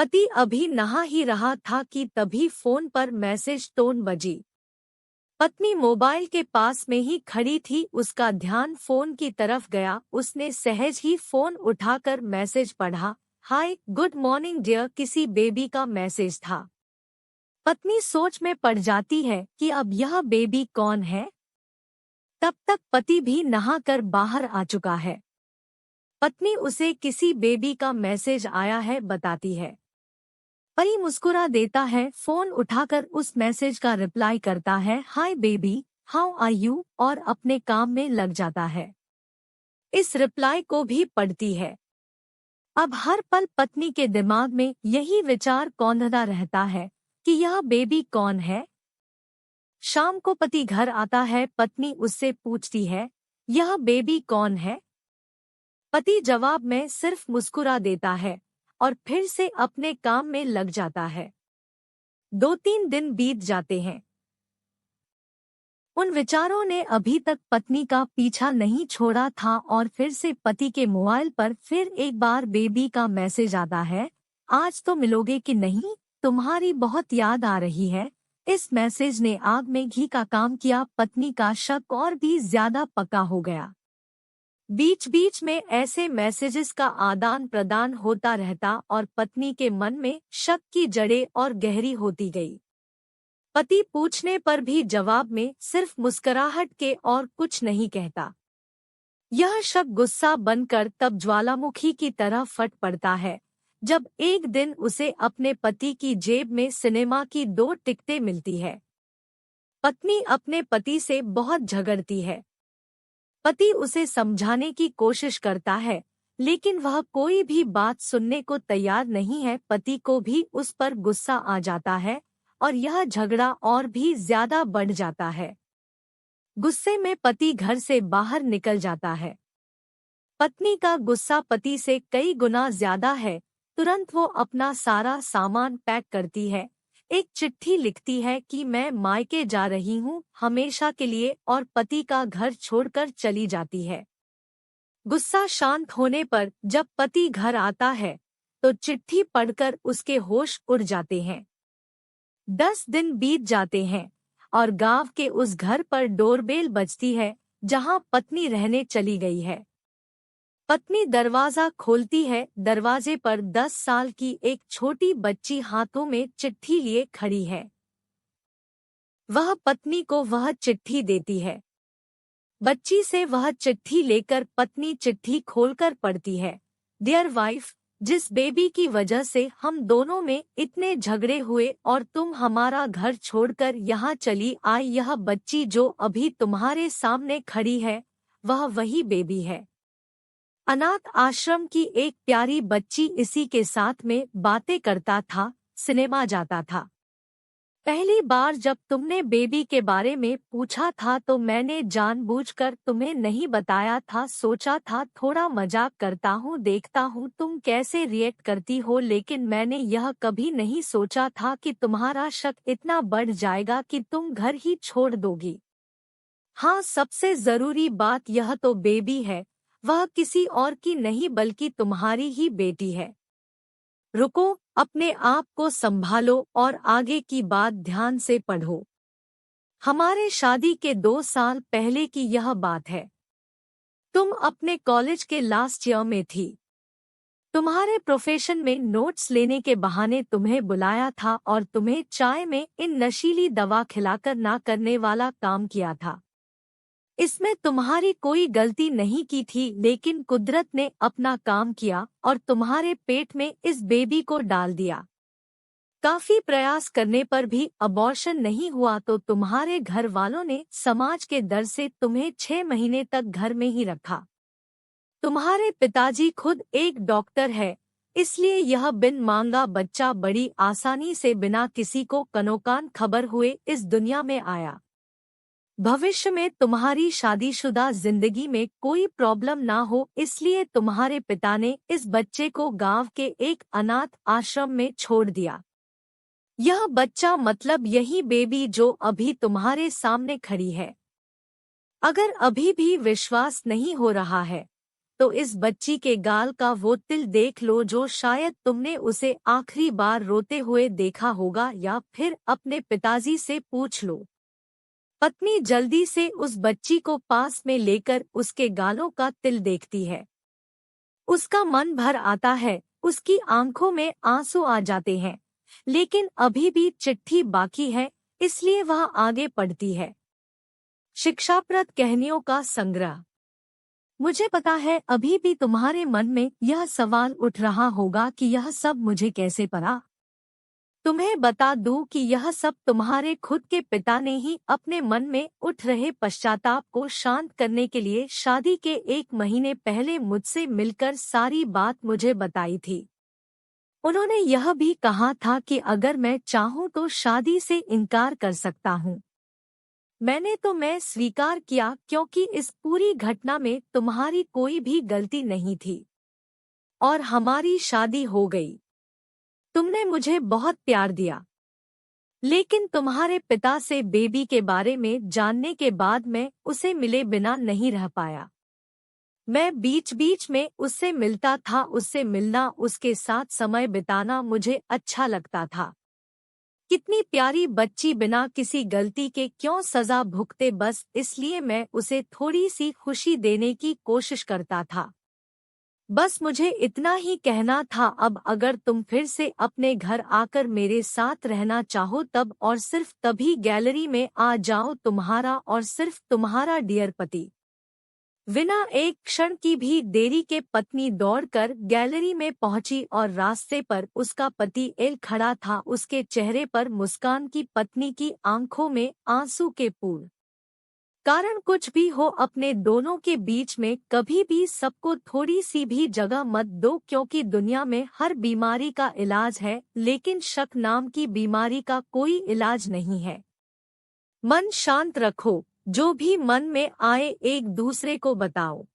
पति अभी नहा ही रहा था कि तभी फोन पर मैसेज टोन बजी। पत्नी मोबाइल के पास में ही खड़ी थी, उसका ध्यान फोन की तरफ गया। उसने सहज ही फोन उठाकर मैसेज पढ़ा। हाय गुड मॉर्निंग डियर, किसी बेबी का मैसेज था। पत्नी सोच में पड़ जाती है कि अब यह बेबी कौन है। तब तक पति भी नहाकर बाहर आ चुका है। पत्नी उसे किसी बेबी का मैसेज आया है बताती है। पति मुस्कुरा देता है, फोन उठाकर उस मैसेज का रिप्लाई करता है, hi baby how are you, और अपने काम में लग जाता है। इस रिप्लाई को भी पढ़ती है। अब हर पल पत्नी के दिमाग में यही विचार कौंधता रहता है कि यह बेबी कौन है। शाम को पति घर आता है। पत्नी उससे पूछती है, यह बेबी कौन है। पति जवाब में सिर्फ मुस्कुरा देता है और फिर से अपने काम में लग जाता है। 2-3 दिन बीत जाते हैं। उन विचारों ने अभी तक पत्नी का पीछा नहीं छोड़ा था और फिर से पति के मोबाइल पर फिर एक बार बेबी का मैसेज आता है, आज तो मिलोगे कि नहीं, तुम्हारी बहुत याद आ रही है। इस मैसेज ने आग में घी का काम किया। पत्नी का शक और भी ज्यादा पक्का हो गया। बीच बीच में ऐसे मैसेजेस का आदान प्रदान होता रहता और पत्नी के मन में शक की जड़ें और गहरी होती गई। पति पूछने पर भी जवाब में सिर्फ मुस्कुराहट के और कुछ नहीं कहता। यह शक गुस्सा बनकर तब ज्वालामुखी की तरह फट पड़ता है जब एक दिन उसे अपने पति की जेब में सिनेमा की 2 टिकटें मिलती है। पत्नी अपने पति से बहुत झगड़ती है। पति उसे समझाने की कोशिश करता है, लेकिन वह कोई भी बात सुनने को तैयार नहीं है। पति को भी उस पर गुस्सा आ जाता है और यह झगड़ा और भी ज्यादा बढ़ जाता है। गुस्से में पति घर से बाहर निकल जाता है। पत्नी का गुस्सा पति से कई गुना ज्यादा है। तुरंत वो अपना सारा सामान पैक करती है, एक चिट्ठी लिखती है कि मैं मायके जा रही हूँ हमेशा के लिए, और पति का घर छोड़कर चली जाती है। गुस्सा शांत होने पर जब पति घर आता है तो चिट्ठी पढ़कर उसके होश उड़ जाते हैं। 10 दिन बीत जाते हैं और गांव के उस घर पर डोरबेल बजती है जहां पत्नी रहने चली गई है। पत्नी दरवाजा खोलती है। दरवाजे पर 10 साल की एक छोटी बच्ची हाथों में चिट्ठी लिए खड़ी है। वह पत्नी को वह चिट्ठी देती है। बच्ची से वह चिट्ठी लेकर पत्नी चिट्ठी खोलकर पढ़ती है, डियर वाइफ, जिस बेबी की वजह से हम दोनों में इतने झगड़े हुए और तुम हमारा घर छोड़कर यहाँ चली आई, यह बच्ची जो अभी तुम्हारे सामने खड़ी है वह वही बेबी है। अनाथ आश्रम की एक प्यारी बच्ची इसी के साथ में बातें करता था, सिनेमा जाता था। पहली बार जब तुमने बेबी के बारे में पूछा था तो मैंने जानबूझकर तुम्हें नहीं बताया था। सोचा था थोड़ा मजाक करता हूँ, देखता हूँ तुम कैसे रिएक्ट करती हो, लेकिन मैंने यह कभी नहीं सोचा था कि तुम्हारा शक इतना बढ़ जाएगा कि तुम घर ही छोड़ दोगी। हाँ, सबसे जरूरी बात यह तो बेबी है, वह किसी और की नहीं बल्कि तुम्हारी ही बेटी है। रुको, अपने आप को संभालो और आगे की बात ध्यान से पढ़ो। हमारे शादी के 2 साल पहले की यह बात है। तुम अपने कॉलेज के लास्ट ईयर में थी। तुम्हारे प्रोफेशन में नोट्स लेने के बहाने तुम्हें बुलाया था और तुम्हें चाय में इन नशीली दवा खिलाकर ना करने वाला काम किया था। इसमें तुम्हारी कोई गलती नहीं की थी, लेकिन कुदरत ने अपना काम किया और तुम्हारे पेट में इस बेबी को डाल दिया। काफी प्रयास करने पर भी अबॉर्शन नहीं हुआ तो तुम्हारे घर वालों ने समाज के डर से तुम्हें 6 महीने तक घर में ही रखा। तुम्हारे पिताजी खुद एक डॉक्टर है, इसलिए यह बिन मांगा बच्चा बड़ी आसानी से बिना किसी को कनोकान खबर हुए इस दुनिया में आया। भविष्य में तुम्हारी शादीशुदा जिंदगी में कोई प्रॉब्लम ना हो, इसलिए तुम्हारे पिता ने इस बच्चे को गांव के एक अनाथ आश्रम में छोड़ दिया। यह बच्चा मतलब यही बेबी जो अभी तुम्हारे सामने खड़ी है। अगर अभी भी विश्वास नहीं हो रहा है तो इस बच्ची के गाल का वो तिल देख लो जो शायद तुमने उसे आखिरी बार रोते हुए देखा होगा, या फिर अपने पिताजी से पूछ लो। पत्नी जल्दी से उस बच्ची को पास में लेकर उसके गालों का तिल देखती है। उसका मन भर आता है, उसकी आंखों में आंसू आ जाते हैं, लेकिन अभी भी चिट्ठी बाकी है, इसलिए वह आगे पढ़ती है। शिक्षाप्रद कहानियों का संग्रह। मुझे पता है अभी भी तुम्हारे मन में यह सवाल उठ रहा होगा कि यह सब मुझे कैसे पड़ा। तुम्हें बता दूं कि यह सब तुम्हारे खुद के पिता ने ही अपने मन में उठ रहे पश्चाताप को शांत करने के लिए शादी के 1 महीने पहले मुझसे मिलकर सारी बात मुझे बताई थी। उन्होंने यह भी कहा था कि अगर मैं चाहूं तो शादी से इनकार कर सकता हूं। मैं स्वीकार किया, क्योंकि इस पूरी घटना में तुम्हारी कोई भी गलती नहीं थी और हमारी शादी हो गई। तुमने मुझे बहुत प्यार दिया, लेकिन तुम्हारे पिता से बेबी के बारे में जानने के बाद मैं उसे मिले बिना नहीं रह पाया। मैं बीच बीच में उससे मिलता था, उससे मिलना, उसके साथ समय बिताना मुझे अच्छा लगता था। कितनी प्यारी बच्ची, बिना किसी गलती के क्यों सजा भुगते, बस इसलिए मैं उसे थोड़ी सी खुशी देने की कोशिश करता था। बस मुझे इतना ही कहना था। अब अगर तुम फिर से अपने घर आकर मेरे साथ रहना चाहो तब और सिर्फ तभी गैलरी में आ जाओ, तुम्हारा और सिर्फ तुम्हारा डियर पति। बिना एक क्षण की भी देरी के पत्नी दौड़कर गैलरी में पहुंची और रास्ते पर उसका पति एल खड़ा था, उसके चेहरे पर मुस्कान की, पत्नी की आंखों में आंसू के पूर्ण। कारण कुछ भी हो, अपने दोनों के बीच में कभी भी सबको थोड़ी सी भी जगह मत दो, क्योंकि दुनिया में हर बीमारी का इलाज है, लेकिन शक नाम की बीमारी का कोई इलाज नहीं है। मन शांत रखो, जो भी मन में आए एक दूसरे को बताओ।